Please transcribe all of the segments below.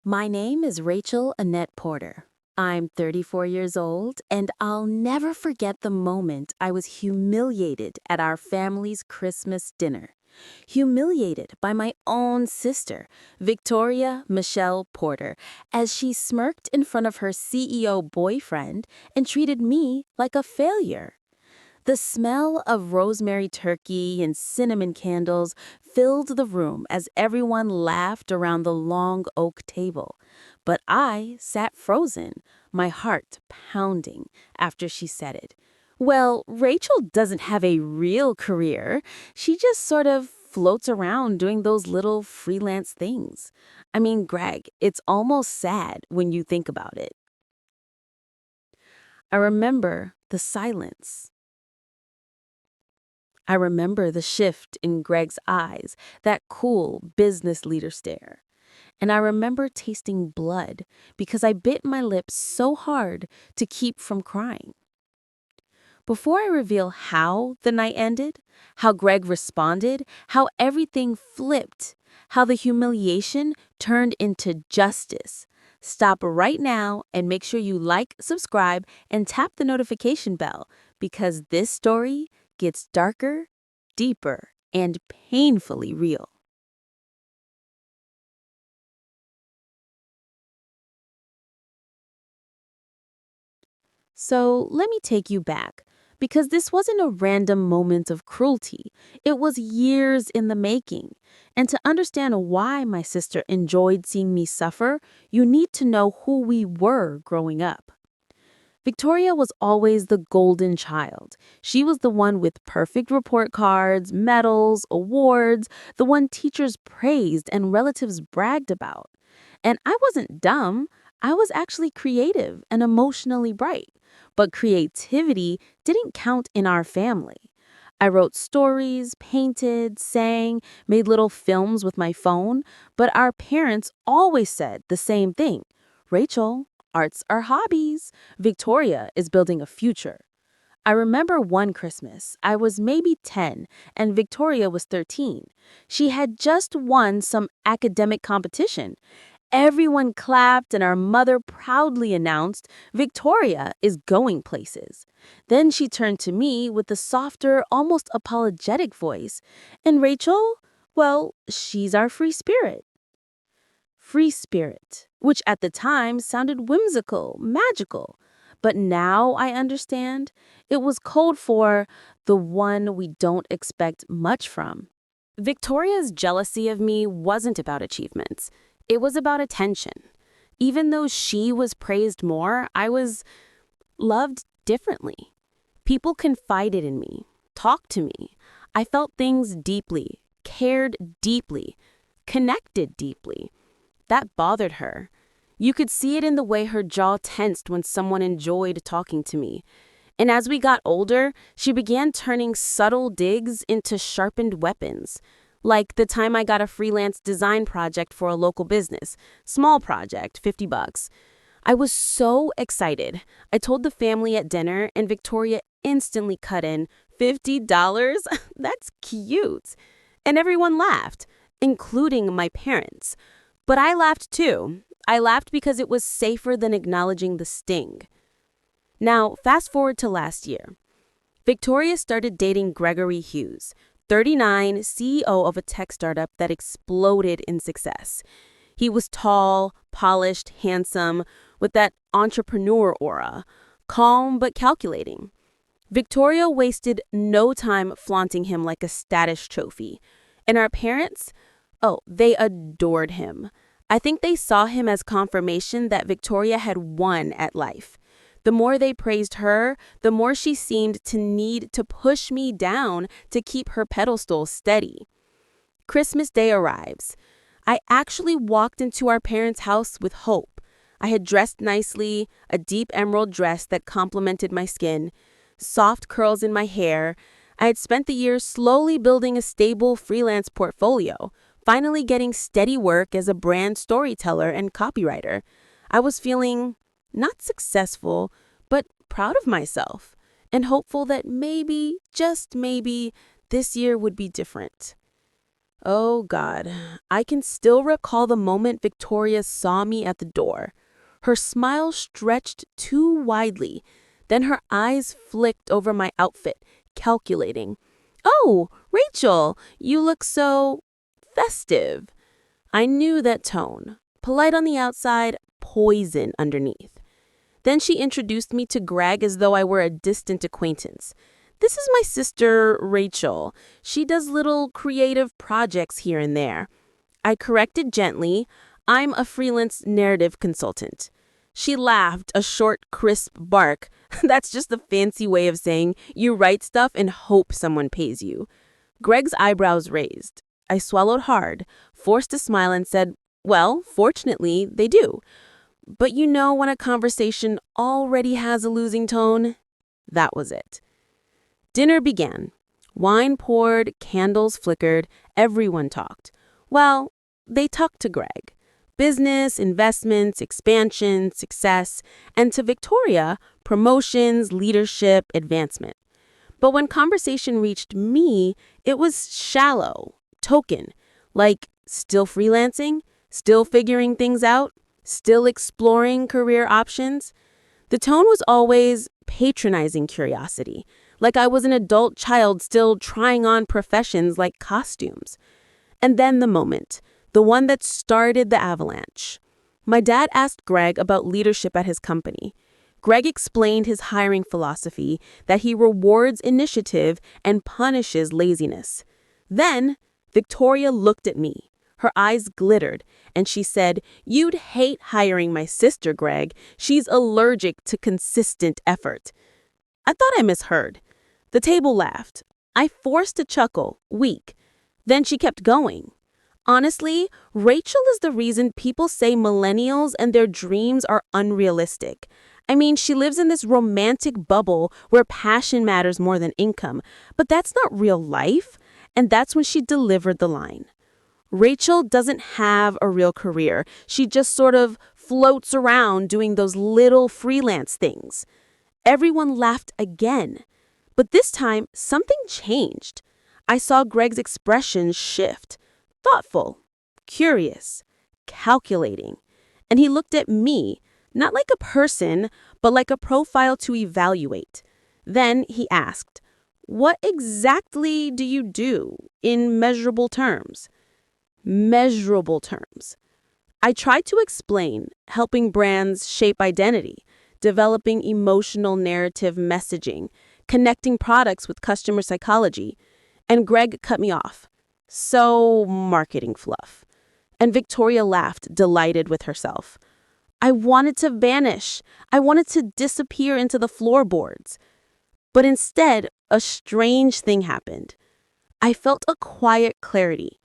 My name is Rachel Annette Porter. I'm 34 years old, and I'll never forget the moment I was humiliated at our family's Christmas dinner. Humiliated by my own sister, Victoria Michelle Porter, as she smirked in front of her CEO boyfriend and treated me like a failure. The smell of rosemary turkey and cinnamon candles filled the room as everyone laughed around the long oak table. But I sat frozen, my heart pounding after she said it. Well, Rachel doesn't have a real career. She just sort of floats around doing those little freelance things. I mean, Greg, it's almost sad when you think about it. I remember the silence. I remember the shift in Greg's eyes, that cool business leader stare. And I remember tasting blood because I bit my lips so hard to keep from crying. Before I reveal how the night ended, how Greg responded, how everything flipped, how the humiliation turned into justice, stop right now and make sure you like, subscribe, and tap the notification bell because this story gets darker, deeper, and painfully real. So let me take you back, because this wasn't a random moment of cruelty. It was years in the making. And to understand why my sister enjoyed seeing me suffer, you need to know who we were growing up. Victoria was always the golden child. She was the one with perfect report cards, medals, awards, the one teachers praised and relatives bragged about. And I wasn't dumb. I was actually creative and emotionally bright. But creativity didn't count in our family. I wrote stories, painted, sang, made little films with my phone, but our parents always said the same thing. Rachel, arts are hobbies. Victoria is building a future. I remember one Christmas, I was maybe 10 and Victoria was 13. She had just won some academic competition. Everyone clapped and our mother proudly announced, Victoria is going places. Then she turned to me with a softer, almost apologetic voice. And Rachel, well, she's our free spirit. Free spirit, which at the time sounded whimsical, magical. But now I understand it was code for the one we don't expect much from. Victoria's jealousy of me wasn't about achievements. It was about attention. Even though she was praised more, I was loved differently. People confided in me, talked to me. I felt things deeply, cared deeply, connected deeply. That bothered her. You could see it in the way her jaw tensed when someone enjoyed talking to me. And as we got older, she began turning subtle digs into sharpened weapons. Like the time I got a freelance design project for a local business. Small project, $50. I was so excited. I told the family at dinner, and Victoria instantly cut in, $50? That's cute. And everyone laughed, including my parents. But I laughed too. I laughed because it was safer than acknowledging the sting. Now, fast forward to last year. Victoria started dating Gregory Hughes, 39, CEO of a tech startup that exploded in success. He was tall, polished, handsome, with that entrepreneur aura, calm but calculating. Victoria wasted no time flaunting him like a status trophy. And our parents? Oh, they adored him. I think they saw him as confirmation that Victoria had won at life. The more they praised her, the more she seemed to need to push me down to keep her pedestal steady. Christmas Day arrives. I actually walked into our parents' house with hope. I had dressed nicely, a deep emerald dress that complemented my skin, soft curls in my hair. I had spent the year slowly building a stable freelance portfolio, finally getting steady work as a brand storyteller and copywriter. I was feeling not successful, but proud of myself and hopeful that maybe, just maybe, this year would be different. Oh God, I can still recall the moment Victoria saw me at the door. Her smile stretched too widely. Then her eyes flicked over my outfit, calculating. Oh, Rachel, you look so festive. I knew that tone. Polite on the outside, poison underneath. Then she introduced me to Greg as though I were a distant acquaintance. This is my sister, Rachel. She does little creative projects here and there. I corrected gently. I'm a freelance narrative consultant. She laughed, a short, crisp bark. That's just a fancy way of saying you write stuff and hope someone pays you. Greg's eyebrows raised. I swallowed hard, forced a smile, and said, well, fortunately, they do. But you know when a conversation already has a losing tone? That was it. Dinner began. Wine poured, candles flickered, everyone talked. Well, they talked to Greg. Business, investments, expansion, success, and to Victoria, promotions, leadership, advancement. But when conversation reached me, it was shallow, token, like still freelancing, still figuring things out, still exploring career options. The tone was always patronizing curiosity, like I was an adult child still trying on professions like costumes. And then the moment, the one that started the avalanche. My dad asked Greg about leadership at his company. Greg explained his hiring philosophy, that he rewards initiative and punishes laziness. Then, Victoria looked at me. Her eyes glittered, and she said, "You'd hate hiring my sister, Greg. She's allergic to consistent effort." I thought I misheard. The table laughed. I forced a chuckle, weak. Then she kept going. Honestly, Rachel is the reason people say millennials and their dreams are unrealistic. I mean, she lives in this romantic bubble where passion matters more than income, but that's not real life. And that's when she delivered the line. Rachel doesn't have a real career. She just sort of floats around doing those little freelance things. Everyone laughed again. But this time, something changed. I saw Greg's expression shift. Thoughtful, curious, calculating. And he looked at me, not like a person, but like a profile to evaluate. Then he asked, "What exactly do you do in measurable terms?" Measurable terms. I tried to explain, helping brands shape identity, developing emotional narrative messaging, connecting products with customer psychology, and Greg cut me off. So, marketing fluff. And Victoria laughed, delighted with herself. I wanted to vanish. I wanted to disappear into the floorboards. But instead, a strange thing happened. I felt a quiet clarity,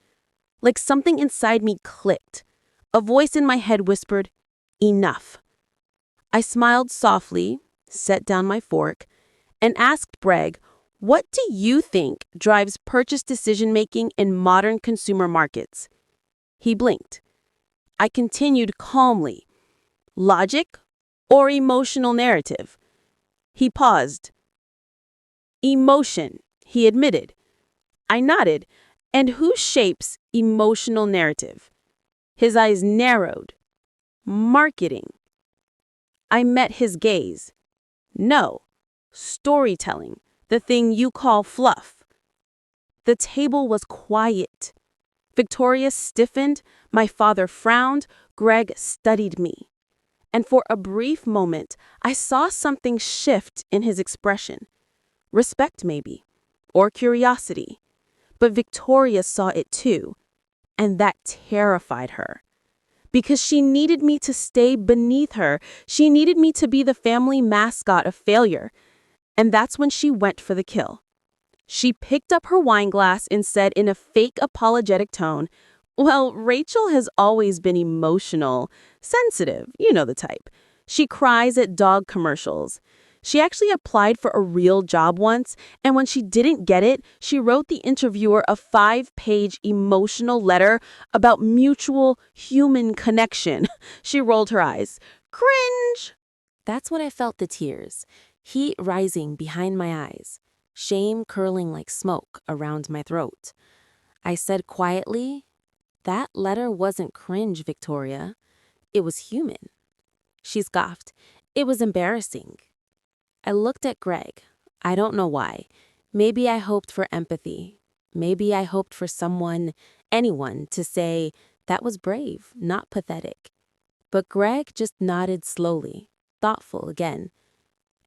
like something inside me clicked. A voice in my head whispered, "Enough." I smiled softly, set down my fork, and asked Greg, "What do you think drives purchase decision-making in modern consumer markets?" He blinked. I continued calmly. Logic or emotional narrative? He paused. Emotion, he admitted. I nodded. And who shapes emotional narrative? His eyes narrowed. Marketing. I met his gaze. No. Storytelling, the thing you call fluff. The table was quiet. Victoria stiffened, my father frowned, Greg studied me. And for a brief moment, I saw something shift in his expression. Respect, maybe, or curiosity. But Victoria saw it too, and that terrified her. Because she needed me to stay beneath her. She needed me to be the family mascot of failure. And that's when she went for the kill. She picked up her wine glass and said in a fake apologetic tone, "Well, Rachel has always been emotional, sensitive, you know the type. She cries at dog commercials. She actually applied for a real job once, and when she didn't get it, she wrote the interviewer a 5-page emotional letter about mutual human connection." She rolled her eyes. Cringe! That's when I felt the tears, heat rising behind my eyes, shame curling like smoke around my throat. I said quietly, "That letter wasn't cringe, Victoria. It was human." She scoffed. "It was embarrassing." I looked at Greg. I don't know why. Maybe I hoped for empathy. Maybe I hoped for someone, anyone, to say, "That was brave, not pathetic." But Greg just nodded slowly, thoughtful again.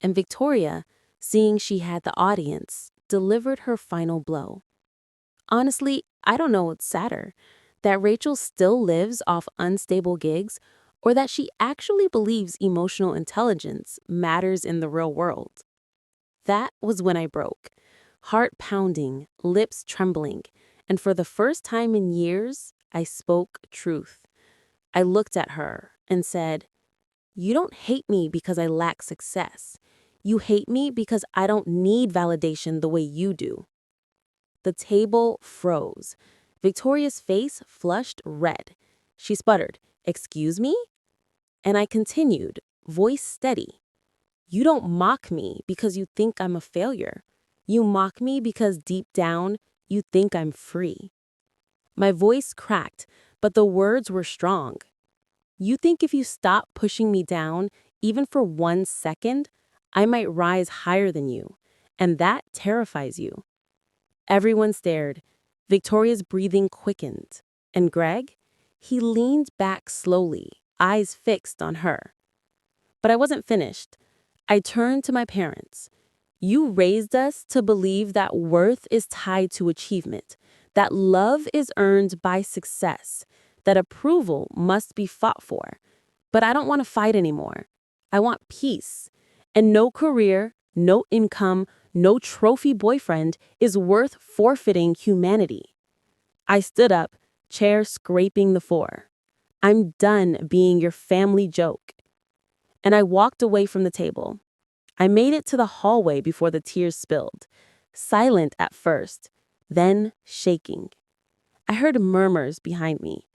And Victoria, seeing she had the audience, delivered her final blow. Honestly, I don't know what's sadder, that Rachel still lives off unstable gigs, or that she actually believes emotional intelligence matters in the real world. That was when I broke. Heart pounding, lips trembling, and for the first time in years, I spoke truth. I looked at her and said, "You don't hate me because I lack success. You hate me because I don't need validation the way you do." The table froze. Victoria's face flushed red. She sputtered, "Excuse me?" And I continued, voice steady. "You don't mock me because you think I'm a failure. You mock me because deep down, you think I'm free." My voice cracked, but the words were strong. "You think if you stop pushing me down, even for 1 second, I might rise higher than you, and that terrifies you." Everyone stared. Victoria's breathing quickened. And Greg? He leaned back slowly, eyes fixed on her. But I wasn't finished. I turned to my parents. "You raised us to believe that worth is tied to achievement, that love is earned by success, that approval must be fought for. But I don't want to fight anymore. I want peace. And no career, no income, no trophy boyfriend is worth forfeiting humanity." I stood up, chair scraping the floor. "I'm done being your family joke." And I walked away from the table. I made it to the hallway before the tears spilled. Silent at first, then shaking. I heard murmurs behind me.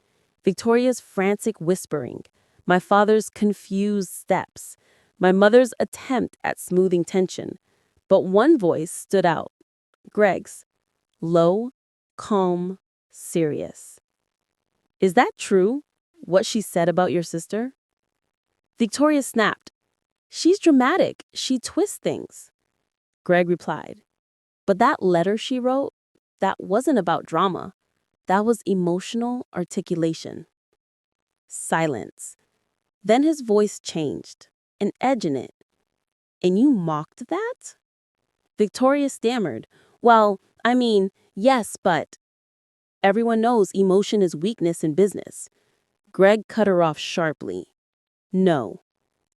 Victoria's frantic whispering, my father's confused steps, my mother's attempt at smoothing tension. But one voice stood out, Greg's, low, calm, serious. "Is that true, what she said about your sister?" Victoria snapped. "She's dramatic. She twists things." Greg replied, "But that letter she wrote, that wasn't about drama. That was emotional articulation." Silence. Then his voice changed, an edge in it. "And you mocked that?" Victoria stammered. "Well, I mean, yes, but—" "Everyone knows emotion is weakness in business." Greg cut her off sharply. "No.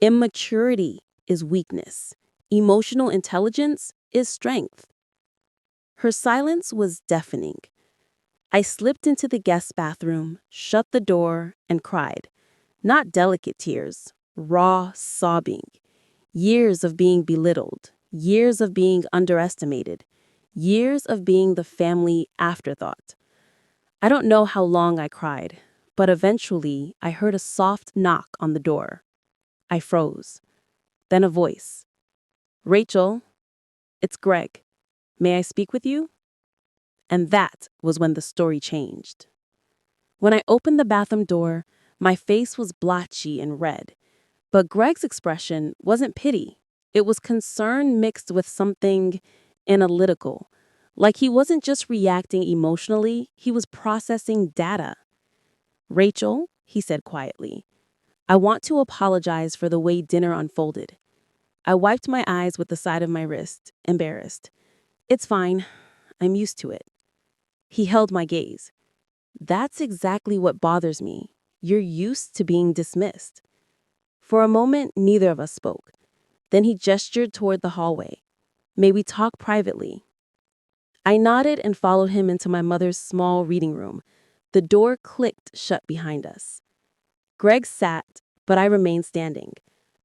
Immaturity is weakness. Emotional intelligence is strength." Her silence was deafening. I slipped into the guest bathroom, shut the door, and cried. Not delicate tears, raw sobbing. Years of being belittled, years of being underestimated, years of being the family afterthought. I don't know how long I cried, but eventually I heard a soft knock on the door. I froze. Then a voice. "Rachel, it's Greg. May I speak with you?" And that was when the story changed. When I opened the bathroom door, my face was blotchy and red. But Greg's expression wasn't pity. It was concern mixed with something analytical. Like he wasn't just reacting emotionally, he was processing data. "Rachel," he said quietly, "I want to apologize for the way dinner unfolded." I wiped my eyes with the side of my wrist, embarrassed. "It's fine. I'm used to it." He held my gaze. "That's exactly what bothers me. You're used to being dismissed." For a moment, neither of us spoke. Then he gestured toward the hallway. "May we talk privately?" I nodded and followed him into my mother's small reading room. The door clicked shut behind us. Greg sat, but I remained standing.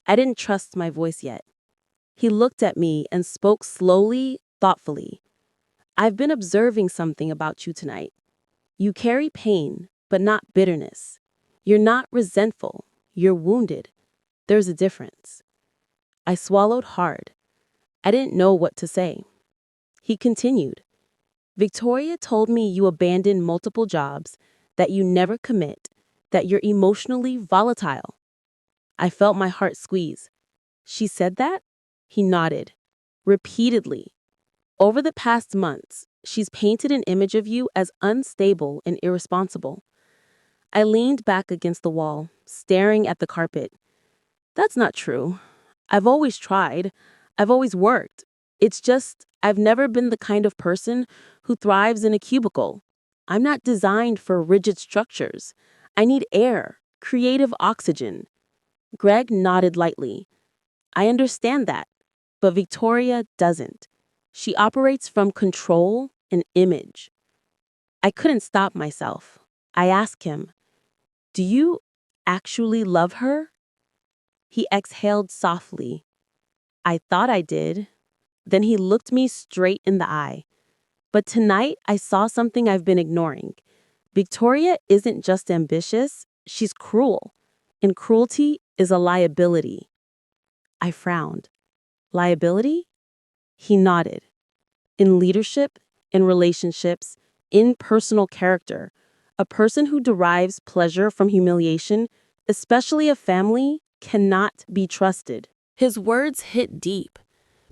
I didn't trust my voice yet. He looked at me and spoke slowly, thoughtfully. "I've been observing something about you tonight. You carry pain, but not bitterness. You're not resentful. You're wounded. There's a difference." I swallowed hard. I didn't know what to say. He continued. Victoria told me you abandoned multiple jobs, that you never commit, that you're emotionally volatile. I felt my heart squeeze. She said that? He nodded. Repeatedly. Over the past months, she's painted an image of you as unstable and irresponsible. I leaned back against the wall, staring at the carpet. That's not true. I've always tried. I've always worked. It's just, I've never been the kind of person who thrives in a cubicle. I'm not designed for rigid structures. I need air, creative oxygen. Greg nodded lightly. I understand that, but Victoria doesn't. She operates from control and image. I couldn't stop myself. I asked him, do you actually love her? He exhaled softly. I thought I did. Then he looked me straight in the eye. But tonight I saw something I've been ignoring. Victoria isn't just ambitious, she's cruel. And cruelty is a liability. I frowned. Liability? He nodded. In leadership, in relationships, in personal character, a person who derives pleasure from humiliation, especially a family, cannot be trusted. His words hit deep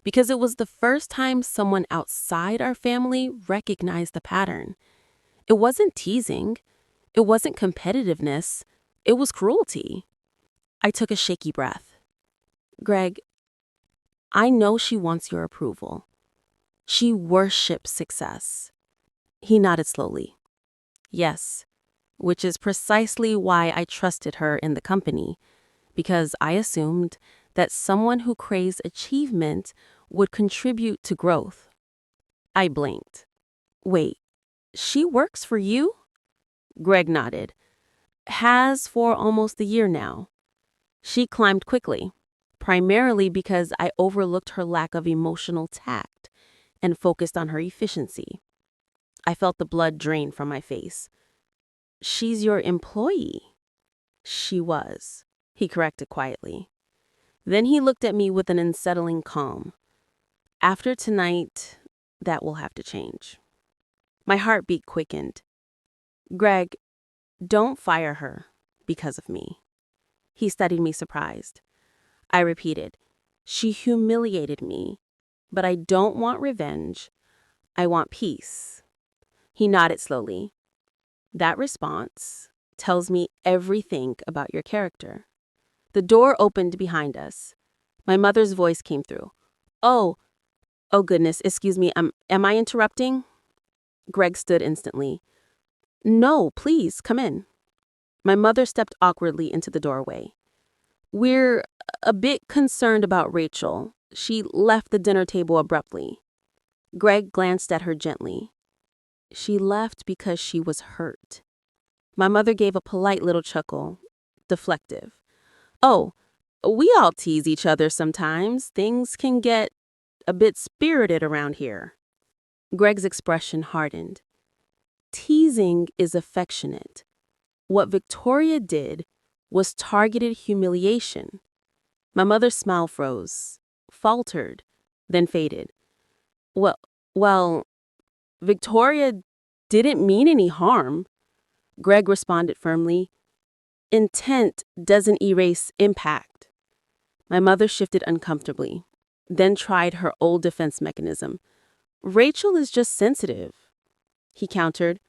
because it was the first time someone outside our family recognized the pattern. It wasn't teasing. It wasn't competitiveness. It was cruelty. I took a shaky breath. Greg, I know she wants your approval. She worships success. He nodded slowly. Yes, which is precisely why I trusted her in the company, because I assumed that someone who craves achievement would contribute to growth. I blinked. Wait, she works for you? Greg nodded. Has for almost a year now. She climbed quickly, primarily because I overlooked her lack of emotional tact and focused on her efficiency. I felt the blood drain from my face. She's your employee. She was, he corrected quietly. Then he looked at me with an unsettling calm. After tonight, that will have to change. My heartbeat quickened. Greg, don't fire her because of me. He studied me surprised. I repeated, she humiliated me, but I don't want revenge. I want peace. He nodded slowly. That response tells me everything about your character. The door opened behind us. My mother's voice came through. Oh goodness, excuse me, am I interrupting? Greg stood instantly. No, please, come in. My mother stepped awkwardly into the doorway. We're a bit concerned about Rachel. She left the dinner table abruptly. Greg glanced at her gently. She left because she was hurt. My mother gave a polite little chuckle, deflective. Oh, we all tease each other sometimes. Things can get a bit spirited around here. Greg's expression hardened. Teasing is affectionate. What Victoria did was targeted humiliation. My mother's smile froze, faltered, then faded. Well, Victoria didn't mean any harm. Greg responded firmly. Intent doesn't erase impact. My mother shifted uncomfortably, then tried her old defense mechanism. Rachel is just sensitive, he countered.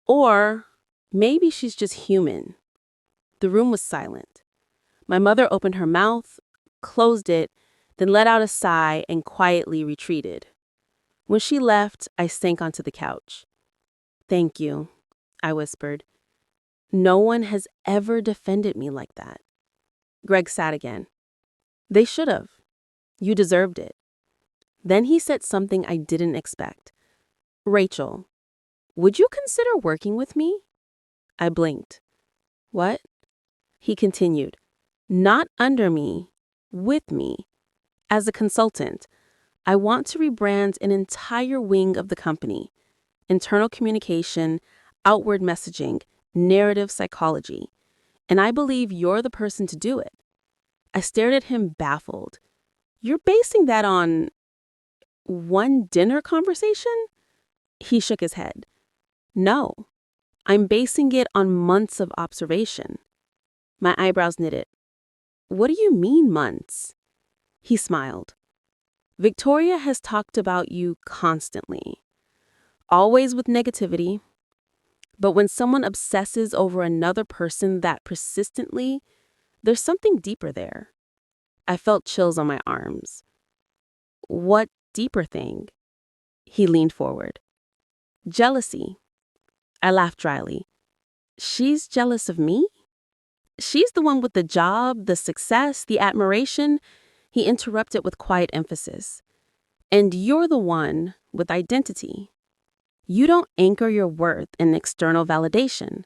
Or maybe she's just human. The room was silent. My mother opened her mouth, closed it, then let out a sigh and quietly retreated. When she left, I sank onto the couch. Thank you, I whispered. No one has ever defended me like that. Greg sat again. They should have. You deserved it. Then he said something I didn't expect. Rachel, would you consider working with me? I blinked. What? He continued. Not under me, with me. As a consultant, I want to rebrand an entire wing of the company. Internal communication, outward messaging, narrative psychology. And I believe you're the person to do it. I stared at him baffled. You're basing that on one dinner conversation? He shook his head. No, I'm basing it on months of observation. My eyebrows knitted. What do you mean, months? He smiled. Victoria has talked about you constantly, always with negativity. But when someone obsesses over another person that persistently, there's something deeper there. I felt chills on my arms. What deeper thing? He leaned forward. Jealousy. I laughed dryly. She's jealous of me? She's the one with the job, the success, the admiration. He interrupted with quiet emphasis. And you're the one with identity. You don't anchor your worth in external validation.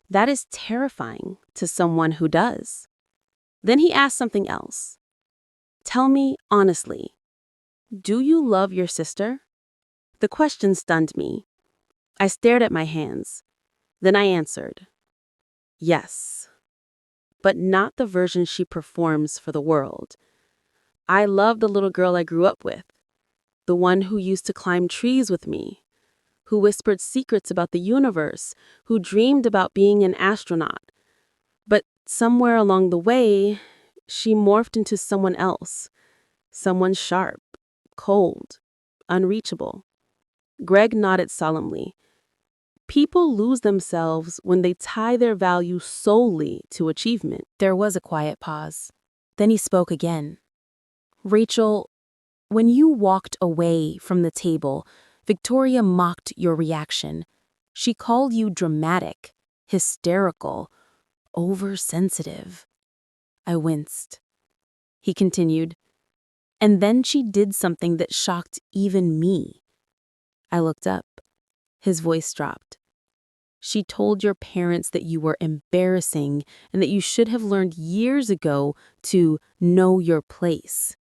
That is terrifying to someone who does. Then he asked something else. Tell me honestly, do you love your sister? The question stunned me. I stared at my hands. Then I answered, yes, but not the version she performs for the world. I love the little girl I grew up with, the one who used to climb trees with me, who whispered secrets about the universe, who dreamed about being an astronaut. But somewhere along the way, she morphed into someone else, someone sharp, cold, unreachable. Greg nodded solemnly. People lose themselves when they tie their value solely to achievement. There was a quiet pause. Then he spoke again. Rachel, when you walked away from the table, Victoria mocked your reaction. She called you dramatic, hysterical, oversensitive. I winced. He continued, and then she did something that shocked even me. I looked up. His voice dropped. She told your parents that you were embarrassing and that you should have learned years ago to know your place.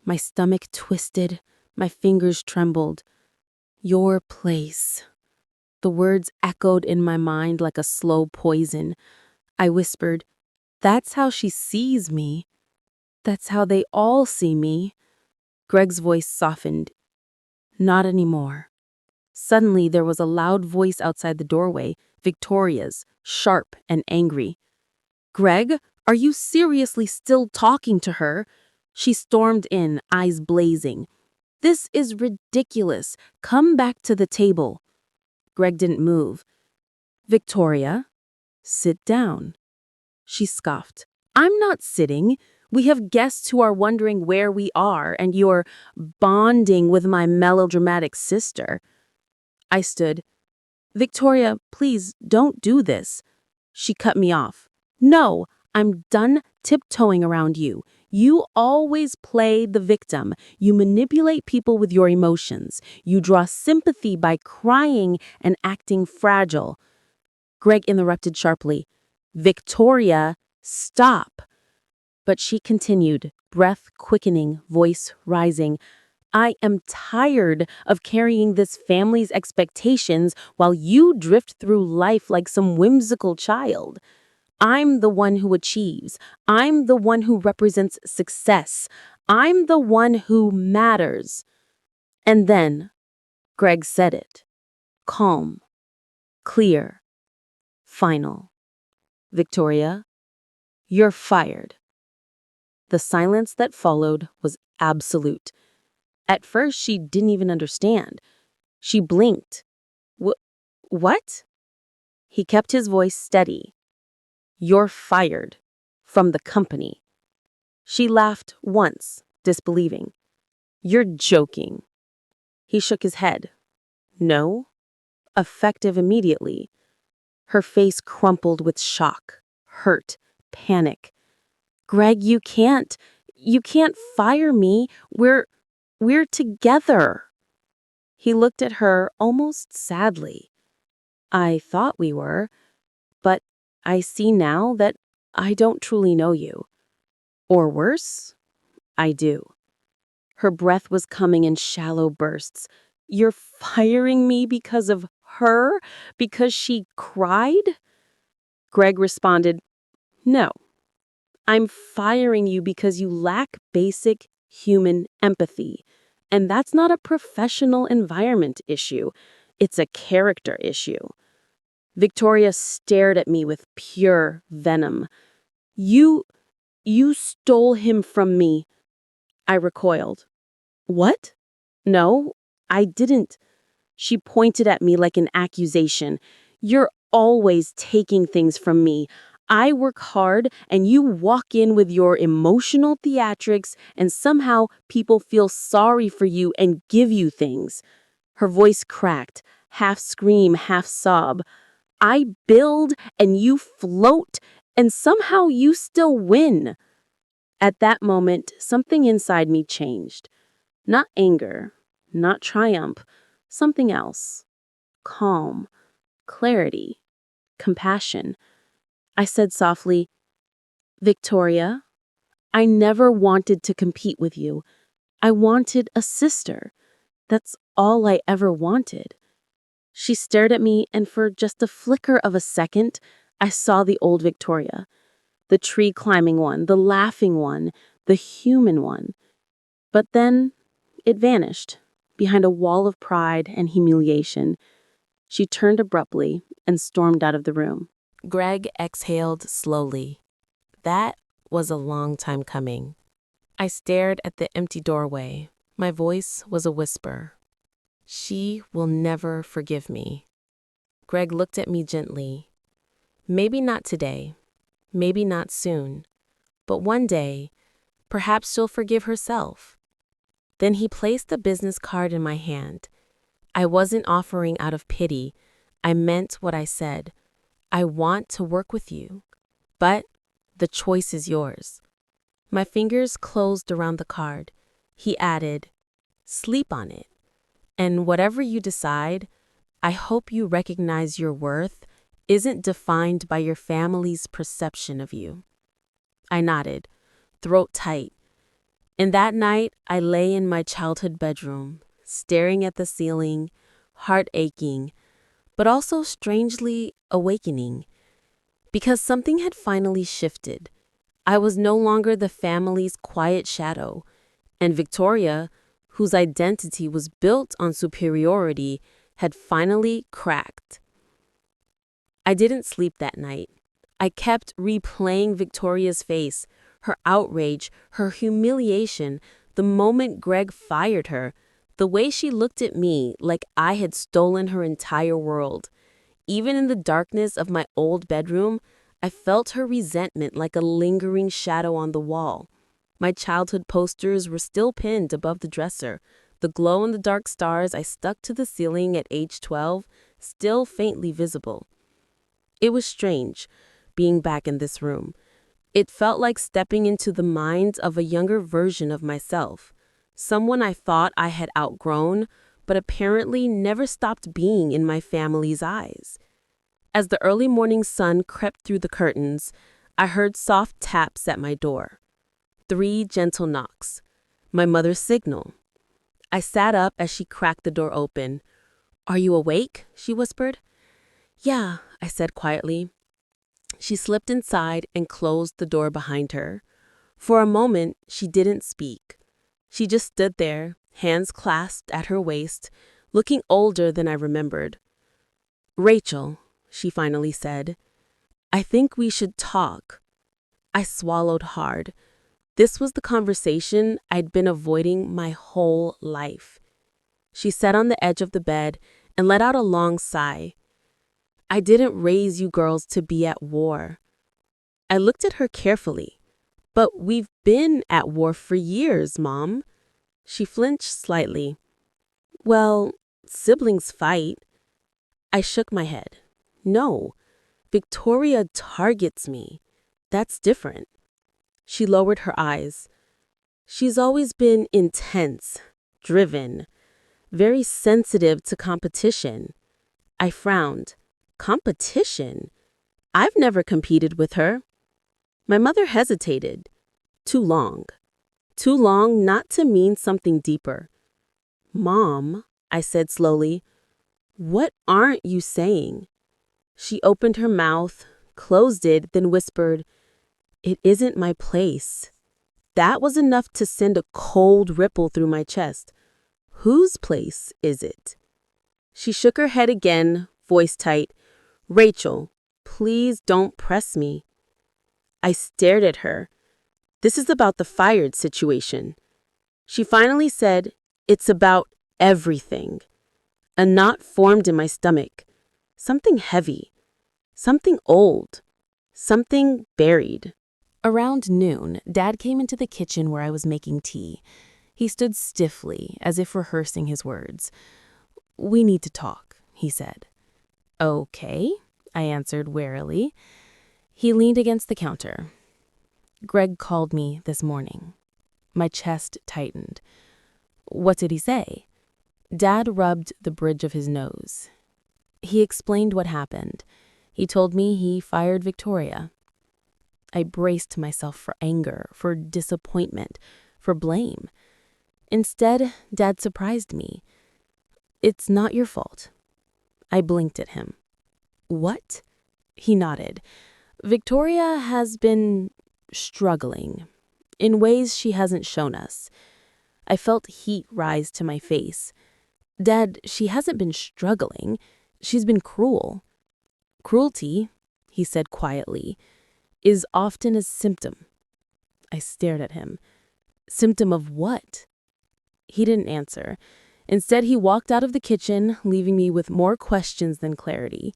My stomach twisted, my fingers trembled. Your place. The words echoed in my mind like a slow poison. I whispered, that's how she sees me. That's how they all see me. Greg's voice softened. Not anymore. Suddenly, there was a loud voice outside the doorway, Victoria's, sharp and angry. Greg, are you seriously still talking to her? She stormed in, eyes blazing. This is ridiculous. Come back to the table. Greg didn't move. Victoria, sit down. She scoffed. I'm not sitting. We have guests who are wondering where we are, and you're bonding with my melodramatic sister. I stood. Victoria, please don't do this. She cut me off. No, I'm done tiptoeing around you. You always play the victim. You manipulate people with your emotions. You draw sympathy by crying and acting fragile. Greg interrupted sharply. Victoria, stop. But she continued, breath quickening, voice rising. I am tired of carrying this family's expectations while you drift through life like some whimsical child. I'm the one who achieves. I'm the one who represents success. I'm the one who matters. And then Greg said it. Calm, clear, final. Victoria, you're fired. The silence that followed was absolute. At first, she didn't even understand. She blinked. What? He kept his voice steady. You're fired. From the company. She laughed once, disbelieving. You're joking. He shook his head. No. Effective immediately. Her face crumpled with shock, hurt, panic. Greg, you can't fire me. We're together. He looked at her almost sadly. I thought we were, but I see now that I don't truly know you. Or worse, I do. Her breath was coming in shallow bursts. You're firing me because of her? Because she cried? Greg responded, no. I'm firing you because you lack basic human empathy. And that's not a professional environment issue. It's a character issue. Victoria stared at me with pure venom. You, you stole him from me. I recoiled. What? No, I didn't. She pointed at me like an accusation. You're always taking things from me. I work hard and you walk in with your emotional theatrics and somehow people feel sorry for you and give you things. Her voice cracked, half scream, half sob. I build and you float and somehow you still win. At that moment, something inside me changed. Not anger, not triumph, something else. Calm, clarity, compassion. I said softly, Victoria, I never wanted to compete with you. I wanted a sister. That's all I ever wanted. She stared at me, and for just a flicker of a second, I saw the old Victoria. The tree climbing one, the laughing one, the human one. But then it vanished behind a wall of pride and humiliation. She turned abruptly and stormed out of the room. Greg exhaled slowly. That was a long time coming. I stared at the empty doorway. My voice was a whisper. She will never forgive me. Greg looked at me gently. Maybe not today. Maybe not soon. But one day, perhaps she'll forgive herself. Then he placed a business card in my hand. I wasn't offering out of pity. I meant what I said. I want to work with you, but the choice is yours. My fingers closed around the card. He added, sleep on it. And whatever you decide, I hope you recognize your worth isn't defined by your family's perception of you. I nodded, throat tight. And that night, I lay in my childhood bedroom, staring at the ceiling, heart aching, but also strangely awakening. Because something had finally shifted. I was no longer the family's quiet shadow, and Victoria, whose identity was built on superiority, had finally cracked. I didn't sleep that night. I kept replaying Victoria's face, her outrage, her humiliation, the moment Greg fired her, the way she looked at me like I had stolen her entire world. Even in the darkness of my old bedroom, I felt her resentment like a lingering shadow on the wall. My childhood posters were still pinned above the dresser, the glow-in-the-dark stars I stuck to the ceiling at age 12 still faintly visible. It was strange, being back in this room. It felt like stepping into the mind of a younger version of myself, someone I thought I had outgrown, but apparently never stopped being in my family's eyes. As the early morning sun crept through the curtains, I heard soft taps at my door. 3 gentle knocks. My mother's signal. I sat up as she cracked the door open. "Are you awake?" she whispered. "Yeah," I said quietly. She slipped inside and closed the door behind her. For a moment, she didn't speak. She just stood there, hands clasped at her waist, looking older than I remembered. "Rachel," she finally said, "I think we should talk." I swallowed hard. This was the conversation I'd been avoiding my whole life. She sat on the edge of the bed and let out a long sigh. "I didn't raise you girls to be at war." I looked at her carefully. "But we've been at war for years, Mom." She flinched slightly. "Well, siblings fight." I shook my head. "No, Victoria targets me. That's different." She lowered her eyes. "She's always been intense, driven, very sensitive to competition." I frowned. Competition? I've never competed with her. My mother hesitated. Too long. Too long not to mean something deeper. "Mom," I said slowly, "what aren't you saying?" She opened her mouth, closed it, then whispered, "It isn't my place." That was enough to send a cold ripple through my chest. Whose place is it? She shook her head again, voice tight. Rachel, please don't press me. I stared at her. This is about the fired situation. She finally said, it's about everything. A knot formed in my stomach. Something heavy. Something old. Something buried. Around noon, Dad came into the kitchen where I was making tea. He stood stiffly, as if rehearsing his words. We need to talk, he said. Okay, I answered warily. He leaned against the counter. Greg called me this morning. My chest tightened. What did he say? Dad rubbed the bridge of his nose. He explained what happened. He told me he fired Victoria. I braced myself for anger, for disappointment, for blame. Instead, Dad surprised me. It's not your fault. I blinked at him. What? He nodded. Victoria has been struggling in ways she hasn't shown us. I felt heat rise to my face. Dad, she hasn't been struggling. She's been cruel. Cruelty, he said quietly, is often a symptom. I stared at him. Symptom of what? He didn't answer. Instead, he walked out of the kitchen, leaving me with more questions than clarity.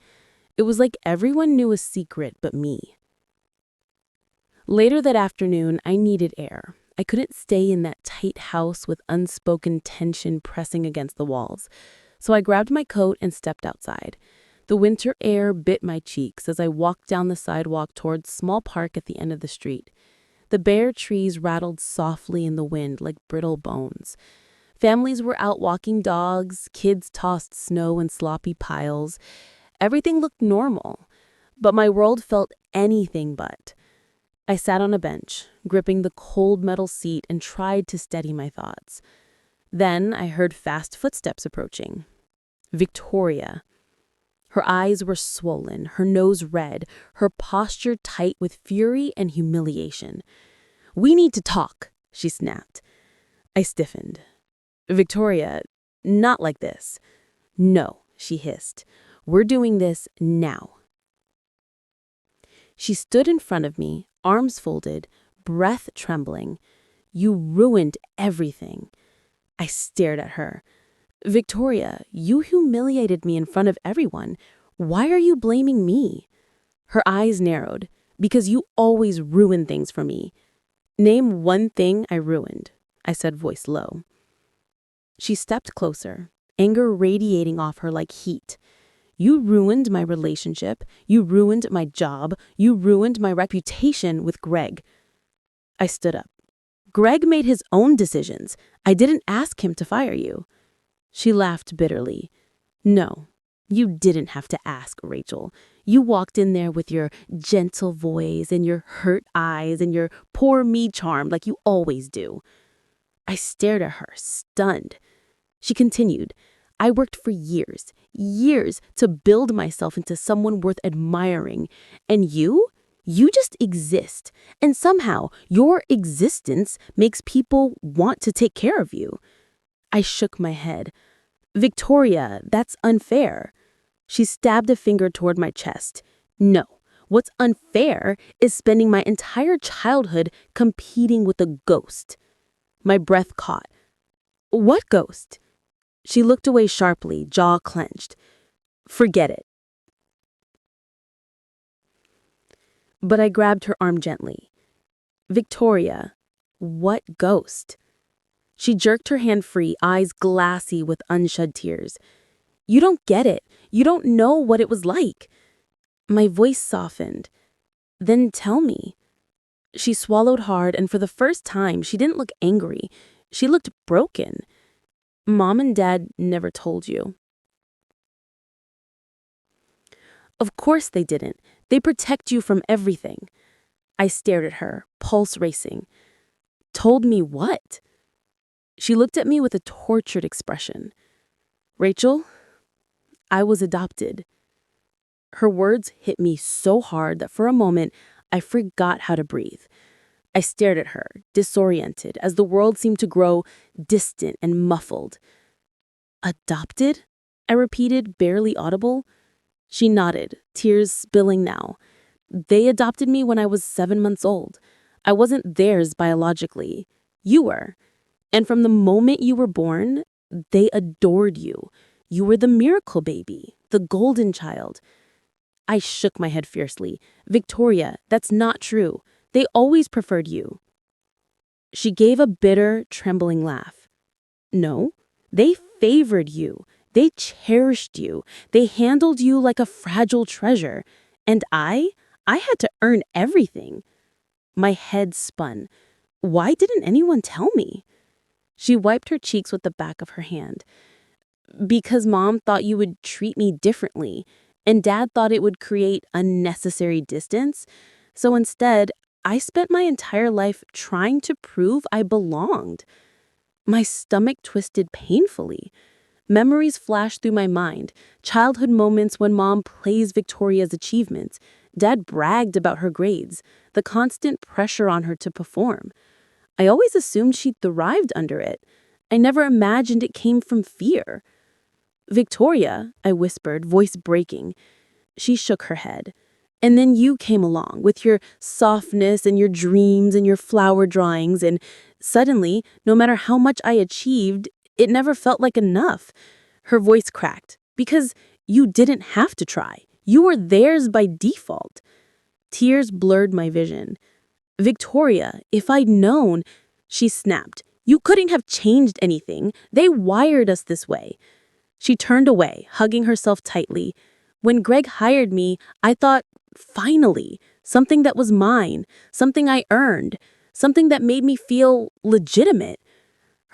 It was like everyone knew a secret but me. Later that afternoon, I needed air. I couldn't stay in that tight house with unspoken tension pressing against the walls. So I grabbed my coat and stepped outside. The winter air bit my cheeks as I walked down the sidewalk towards a small park at the end of the street. The bare trees rattled softly in the wind like brittle bones. Families were out walking dogs, kids tossed snow in sloppy piles. Everything looked normal, but my world felt anything but. I sat on a bench, gripping the cold metal seat, and tried to steady my thoughts. Then I heard fast footsteps approaching. Victoria. Her eyes were swollen, her nose red, her posture tight with fury and humiliation. We need to talk, she snapped. I stiffened. Victoria, not like this. No, she hissed. We're doing this now. She stood in front of me, arms folded, breath trembling. You ruined everything. I stared at her. Victoria, you humiliated me in front of everyone. Why are you blaming me? Her eyes narrowed. Because you always ruin things for me. Name one thing I ruined, I said, voice low. She stepped closer, anger radiating off her like heat. You ruined my relationship. You ruined my job. You ruined my reputation with Greg. I stood up. Greg made his own decisions. I didn't ask him to fire you. She laughed bitterly. No, you didn't have to ask, Rachel. You walked in there with your gentle voice and your hurt eyes and your poor me charm like you always do. I stared at her, stunned. She continued, I worked for years to build myself into someone worth admiring. And you just exist. And somehow your existence makes people want to take care of you. I shook my head. Victoria, that's unfair. She stabbed a finger toward my chest. No, what's unfair is spending my entire childhood competing with a ghost. My breath caught. What ghost? She looked away sharply, jaw clenched. Forget it. But I grabbed her arm gently. Victoria, what ghost? She jerked her hand free, eyes glassy with unshed tears. You don't get it. You don't know what it was like. My voice softened. Then tell me. She swallowed hard, and for the first time, she didn't look angry. She looked broken. Mom and Dad never told you. Of course they didn't. They protect you from everything. I stared at her, pulse racing. Told me what? She looked at me with a tortured expression. Rachel, I was adopted. Her words hit me so hard that for a moment, I forgot how to breathe. I stared at her, disoriented, as the world seemed to grow distant and muffled. Adopted? I repeated, barely audible. She nodded, tears spilling now. They adopted me when I was 7 months old. I wasn't theirs biologically. You were. And from the moment you were born, they adored you. You were the miracle baby, the golden child. I shook my head fiercely. Victoria, that's not true. They always preferred you. She gave a bitter, trembling laugh. No, they favored you. They cherished you. They handled you like a fragile treasure. And I had to earn everything. My head spun. Why didn't anyone tell me? She wiped her cheeks with the back of her hand. Because Mom thought you would treat me differently, and Dad thought it would create unnecessary distance. So instead, I spent my entire life trying to prove I belonged. My stomach twisted painfully. Memories flashed through my mind, childhood moments when Mom praised Victoria's achievements. Dad bragged about her grades, the constant pressure on her to perform. I always assumed she thrived under it. I never imagined it came from fear. Victoria, I whispered, voice breaking. She shook her head. And then you came along with your softness and your dreams and your flower drawings, and suddenly, no matter how much I achieved, it never felt like enough. Her voice cracked. Because you didn't have to try. You were theirs by default. Tears blurred my vision. Victoria, if I'd known, she snapped. You couldn't have changed anything. They wired us this way. She turned away, hugging herself tightly. When Greg hired me, I thought, finally, something that was mine, something I earned, something that made me feel legitimate.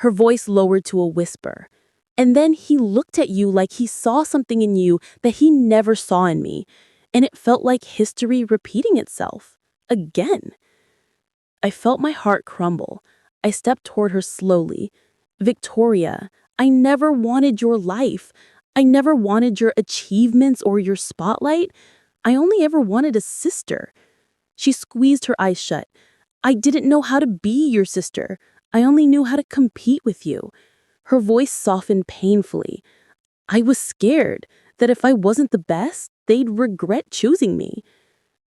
Her voice lowered to a whisper. And then he looked at you like he saw something in you that he never saw in me, and it felt like history repeating itself. Again. I felt my heart crumble. I stepped toward her slowly. Victoria, I never wanted your life. I never wanted your achievements or your spotlight. I only ever wanted a sister. She squeezed her eyes shut. I didn't know how to be your sister. I only knew how to compete with you. Her voice softened painfully. I was scared that if I wasn't the best, they'd regret choosing me.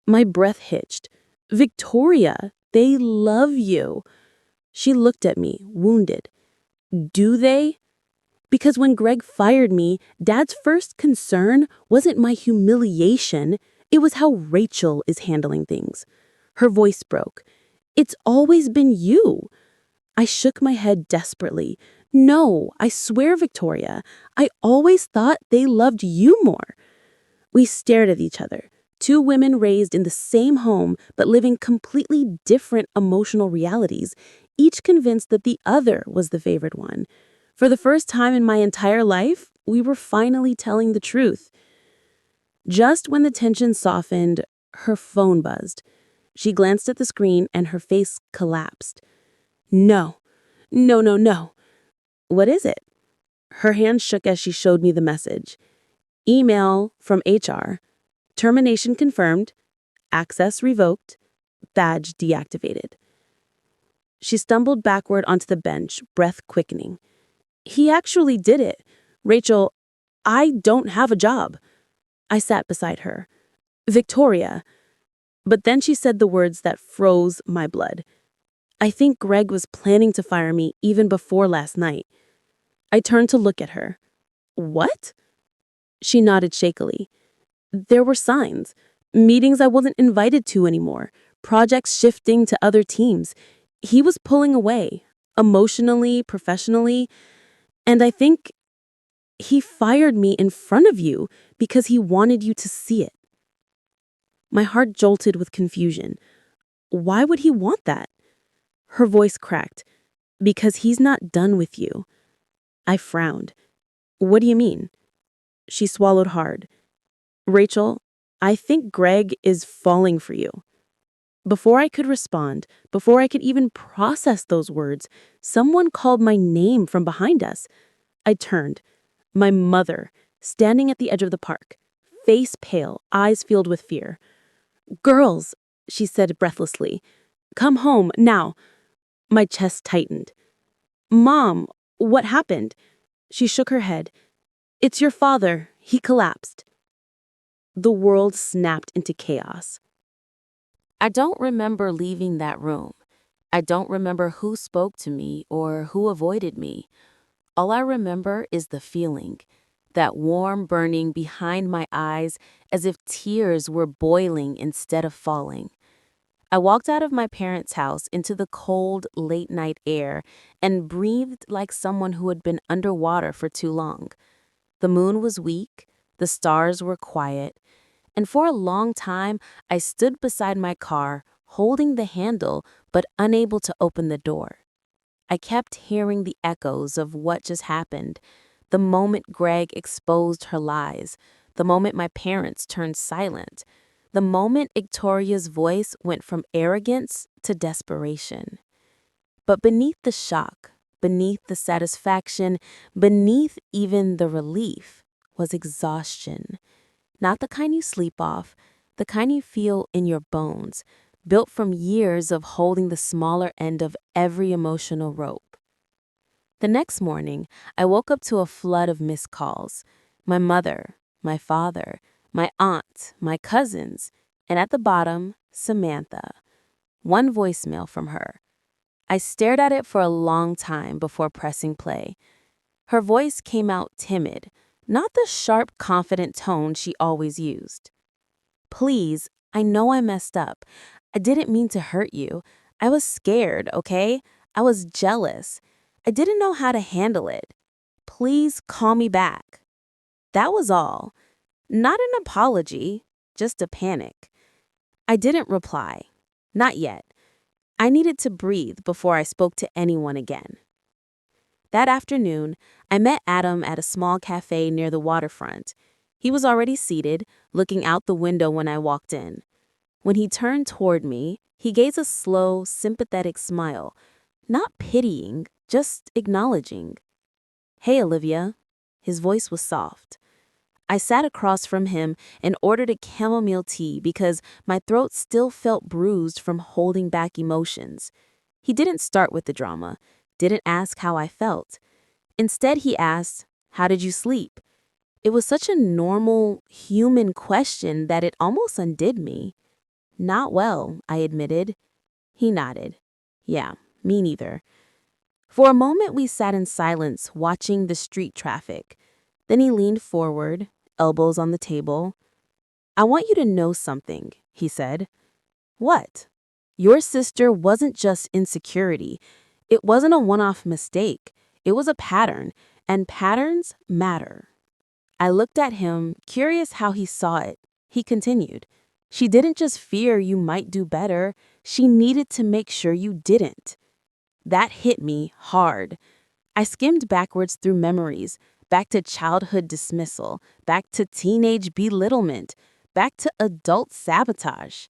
My breath hitched. Victoria, they love you. She looked at me, wounded. Do they? Because when Greg fired me, Dad's first concern wasn't my humiliation. It was how Rachel is handling things. Her voice broke. It's always been you. I shook my head desperately. No, I swear, Victoria, I always thought they loved you more. We stared at each other, two women raised in the same home but living completely different emotional realities, each convinced that the other was the favored one. For the first time in my entire life, we were finally telling the truth. Just when the tension softened, her phone buzzed. She glanced at the screen and her face collapsed. No, no, no, no. What is it? Her hand shook as she showed me the message. Email from HR. Termination confirmed. Access revoked. Badge deactivated. She stumbled backward onto the bench, breath quickening. He actually did it. Rachel, I don't have a job. I sat beside her. Victoria. But then she said the words that froze my blood. I think Greg was planning to fire me even before last night. I turned to look at her. What? She nodded shakily. There were signs. Meetings I wasn't invited to anymore. Projects shifting to other teams. He was pulling away, emotionally, professionally. And I think he fired me in front of you because he wanted you to see it. My heart jolted with confusion. Why would he want that? Her voice cracked. Because he's not done with you. I frowned. What do you mean? She swallowed hard. Rachel, I think Greg is falling for you. Before I could respond, before I could even process those words, someone called my name from behind us. I turned. My mother, standing at the edge of the park, face pale, eyes filled with fear. Girls, she said breathlessly. Come home, now. My chest tightened. Mom, what happened? She shook her head. It's your father. He collapsed. The world snapped into chaos. I don't remember leaving that room. I don't remember who spoke to me or who avoided me. All I remember is the feeling, that warm burning behind my eyes as if tears were boiling instead of falling. I walked out of my parents' house into the cold, late-night air and breathed like someone who had been underwater for too long. The moon was weak, the stars were quiet, and for a long time I stood beside my car, holding the handle but unable to open the door. I kept hearing the echoes of what just happened, the moment Greg exposed her lies, the moment my parents turned silent, the moment Victoria's voice went from arrogance to desperation. But beneath the shock, beneath the satisfaction, beneath even the relief, was exhaustion. Not the kind you sleep off, the kind you feel in your bones, built from years of holding the smaller end of every emotional rope. The next morning, I woke up to a flood of missed calls. My mother, my father, my aunt, my cousins, and at the bottom, Samantha. One voicemail from her. I stared at it for a long time before pressing play. Her voice came out timid, not the sharp, confident tone she always used. Please, I know I messed up. I didn't mean to hurt you. I was scared, okay? I was jealous. I didn't know how to handle it. Please call me back. That was all. Not an apology, just a panic. I didn't reply. Not yet. I needed to breathe before I spoke to anyone again. That afternoon, I met Adam at a small cafe near the waterfront. He was already seated, looking out the window when I walked in. When he turned toward me, he gave a slow, sympathetic smile, not pitying, just acknowledging. Hey, Olivia. His voice was soft. I sat across from him and ordered a chamomile tea because my throat still felt bruised from holding back emotions. He didn't start with the drama, didn't ask how I felt. Instead, he asked, "How did you sleep?" It was such a normal, human question that it almost undid me. Not well, I admitted. He nodded. Yeah, me neither. For a moment, we sat in silence, watching the street traffic. Then he leaned forward, elbows on the table. I want you to know something, he said. What? Your sister wasn't just insecurity. It wasn't a one-off mistake. It was a pattern, and patterns matter. I looked at him, curious how he saw it. He continued. She didn't just fear you might do better. She needed to make sure you didn't. That hit me hard. I skimmed backwards through memories, back to childhood dismissal, back to teenage belittlement, back to adult sabotage.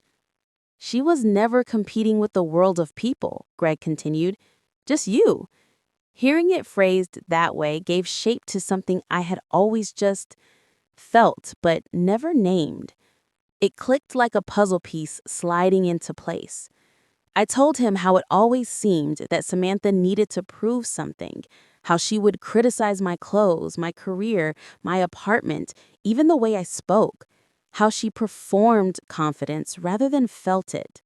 She was never competing with the world of people, Greg continued. Just you. Hearing it phrased that way gave shape to something I had always just felt but never named. It clicked like a puzzle piece sliding into place. I told him how it always seemed that Samantha needed to prove something, how she would criticize my clothes, my career, my apartment, even the way I spoke, how she performed confidence rather than felt it.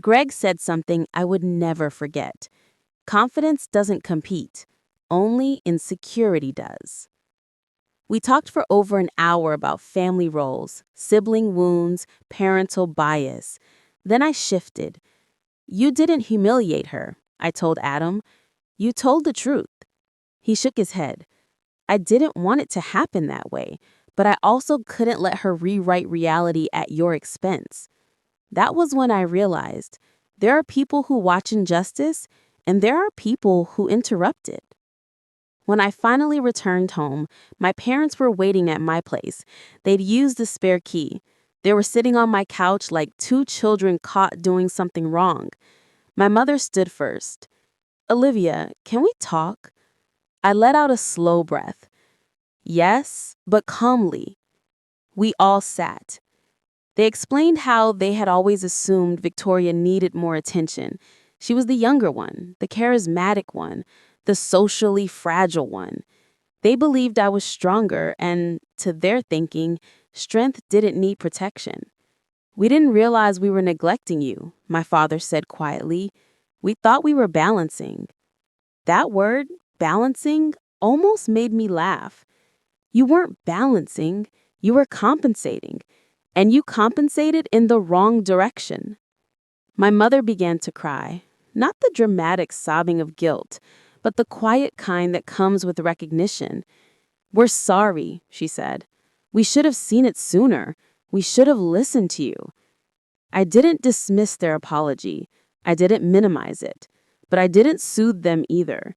Greg said something I would never forget. Confidence doesn't compete. Only insecurity does. We talked for over an hour about family roles, sibling wounds, parental bias. Then I shifted. You didn't humiliate her, I told Adam. You told the truth. He shook his head. I didn't want it to happen that way, but I also couldn't let her rewrite reality at your expense. That was when I realized there are people who watch injustice, and there are people who interrupt it. When I finally returned home, my parents were waiting at my place. They'd used the spare key. They were sitting on my couch like two children caught doing something wrong. My mother stood first. Olivia, can we talk? I let out a slow breath. Yes, but calmly. We all sat. They explained how they had always assumed Victoria needed more attention. She was the younger one, the charismatic one, the socially fragile one. They believed I was stronger, and to their thinking, strength didn't need protection. We didn't realize we were neglecting you, my father said quietly. We thought we were balancing. That word, balancing, almost made me laugh. You weren't balancing, you were compensating, and you compensated in the wrong direction. My mother began to cry, not the dramatic sobbing of guilt, but the quiet kind that comes with recognition. We're sorry, she said. We should have seen it sooner. We should have listened to you. I didn't dismiss their apology. I didn't minimize it. But I didn't soothe them either.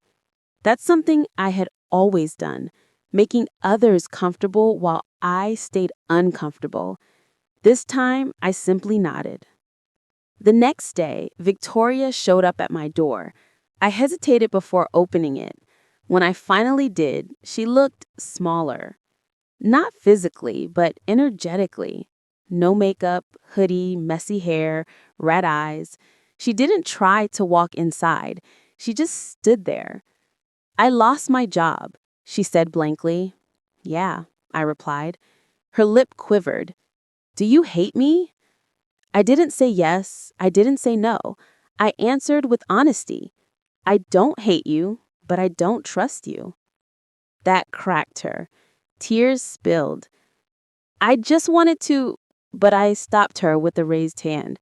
That's something I had always done, making others comfortable while I stayed uncomfortable. This time, I simply nodded. The next day, Victoria showed up at my door. I hesitated before opening it. When I finally did, she looked smaller. Not physically, but energetically. No makeup, hoodie, messy hair, red eyes. She didn't try to walk inside. She just stood there. I lost my job, she said blankly. Yeah, I replied. Her lip quivered. Do you hate me? I didn't say yes. I didn't say no. I answered with honesty. I don't hate you, but I don't trust you. That cracked her. Tears spilled. I just wanted to, but I stopped her with a raised hand.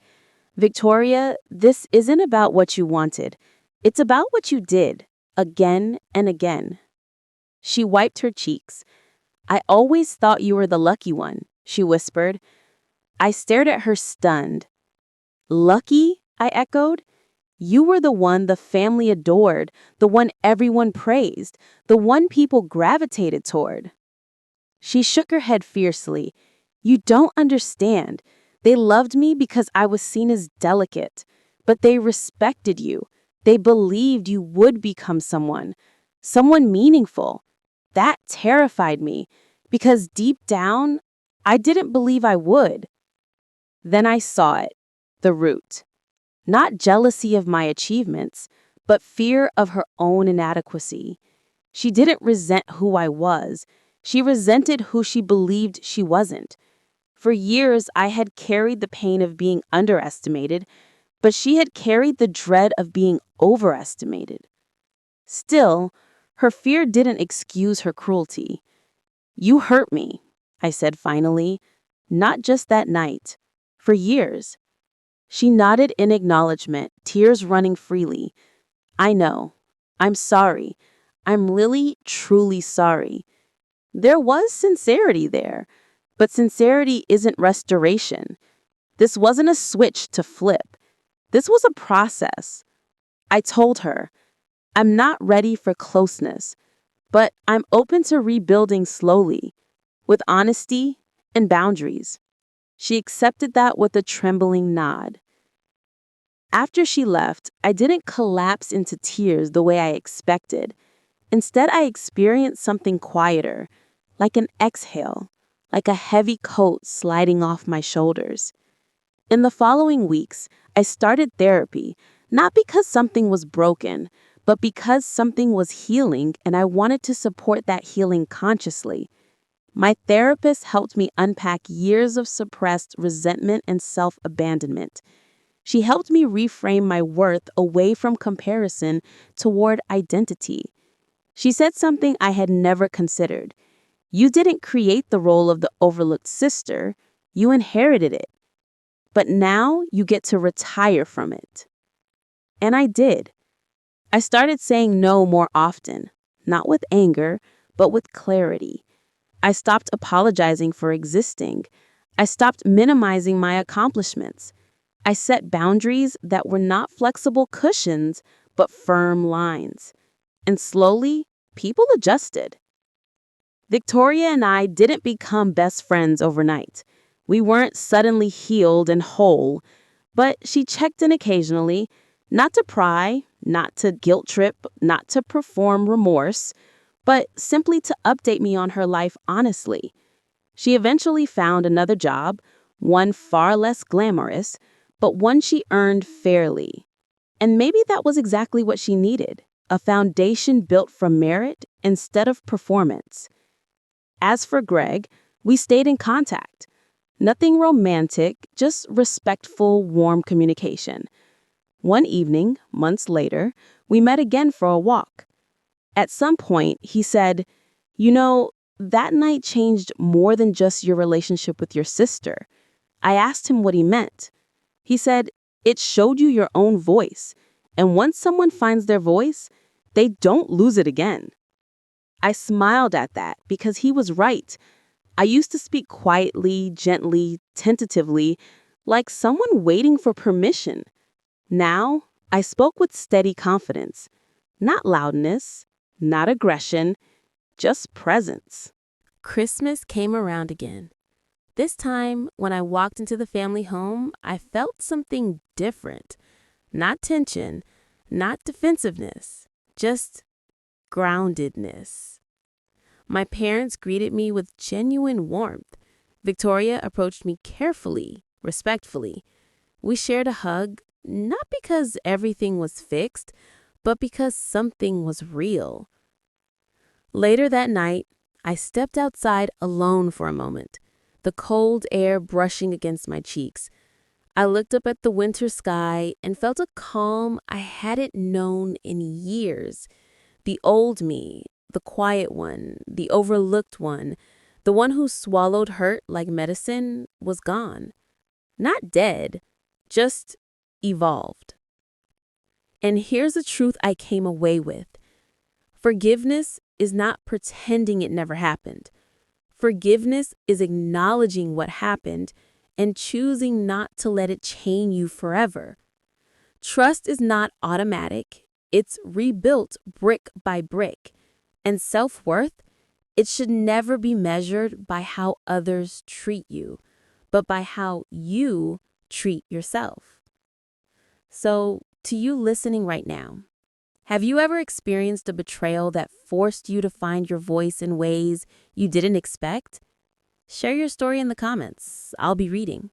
Victoria, this isn't about what you wanted. It's about what you did, again and again. She wiped her cheeks. I always thought you were the lucky one, she whispered. I stared at her stunned. Lucky? I echoed. You were the one the family adored, the one everyone praised, the one people gravitated toward. She shook her head fiercely. You don't understand. They loved me because I was seen as delicate, but they respected you. They believed you would become someone meaningful. That terrified me because deep down, I didn't believe I would. Then I saw it, the root. Not jealousy of my achievements, but fear of her own inadequacy. She didn't resent who I was. She resented who she believed she wasn't. For years, I had carried the pain of being underestimated, but she had carried the dread of being overestimated. Still, her fear didn't excuse her cruelty. You hurt me, I said finally, not just that night, for years. She nodded in acknowledgement, tears running freely. I know. I'm sorry. I'm really, truly sorry. There was sincerity there, but sincerity isn't restoration. This wasn't a switch to flip. This was a process. I told her, I'm not ready for closeness, but I'm open to rebuilding slowly, with honesty and boundaries. She accepted that with a trembling nod. After she left, I didn't collapse into tears the way I expected. Instead, I experienced something quieter, like an exhale, like a heavy coat sliding off my shoulders. In the following weeks, I started therapy, not because something was broken, but because something was healing and I wanted to support that healing consciously. My therapist helped me unpack years of suppressed resentment and self-abandonment. She helped me reframe my worth away from comparison toward identity. She said something I had never considered. You didn't create the role of the overlooked sister, you inherited it. But now you get to retire from it. And I did. I started saying no more often, not with anger, but with clarity. I stopped apologizing for existing. I stopped minimizing my accomplishments. I set boundaries that were not flexible cushions, but firm lines. And slowly, people adjusted. Victoria and I didn't become best friends overnight. We weren't suddenly healed and whole, but she checked in occasionally, not to pry, not to guilt trip, not to perform remorse, but simply to update me on her life honestly. She eventually found another job, one far less glamorous, but one she earned fairly. And maybe that was exactly what she needed. a foundation built from merit instead of performance. As for Greg, we stayed in contact. Nothing romantic, just respectful, warm communication. One evening, months later, we met again for a walk. At some point, he said, "You know, that night changed more than just your relationship with your sister." I asked him what he meant. He said, "It showed you your own voice. And once someone finds their voice, they don't lose it again." I smiled at that because he was right. I used to speak quietly, gently, tentatively, like someone waiting for permission. Now, I spoke with steady confidence. Not loudness, not aggression, just presence. Christmas came around again. This time, when I walked into the family home, I felt something different. Not tension, not defensiveness, just groundedness. My parents greeted me with genuine warmth. Victoria approached me carefully, respectfully. We shared a hug, not because everything was fixed, but because something was real. Later that night, I stepped outside alone for a moment, the cold air brushing against my cheeks. I looked up at the winter sky and felt a calm I hadn't known in years. The old me, the quiet one, the overlooked one, the one who swallowed hurt like medicine, was gone. Not dead, just evolved. And here's a truth I came away with. Forgiveness is not pretending it never happened. Forgiveness is acknowledging what happened and choosing not to let it chain you forever. Trust is not automatic. It's rebuilt brick by brick. And self-worth, it should never be measured by how others treat you, but by how you treat yourself. So, to you listening right now, have you ever experienced a betrayal that forced you to find your voice in ways you didn't expect? Share your story in the comments. I'll be reading.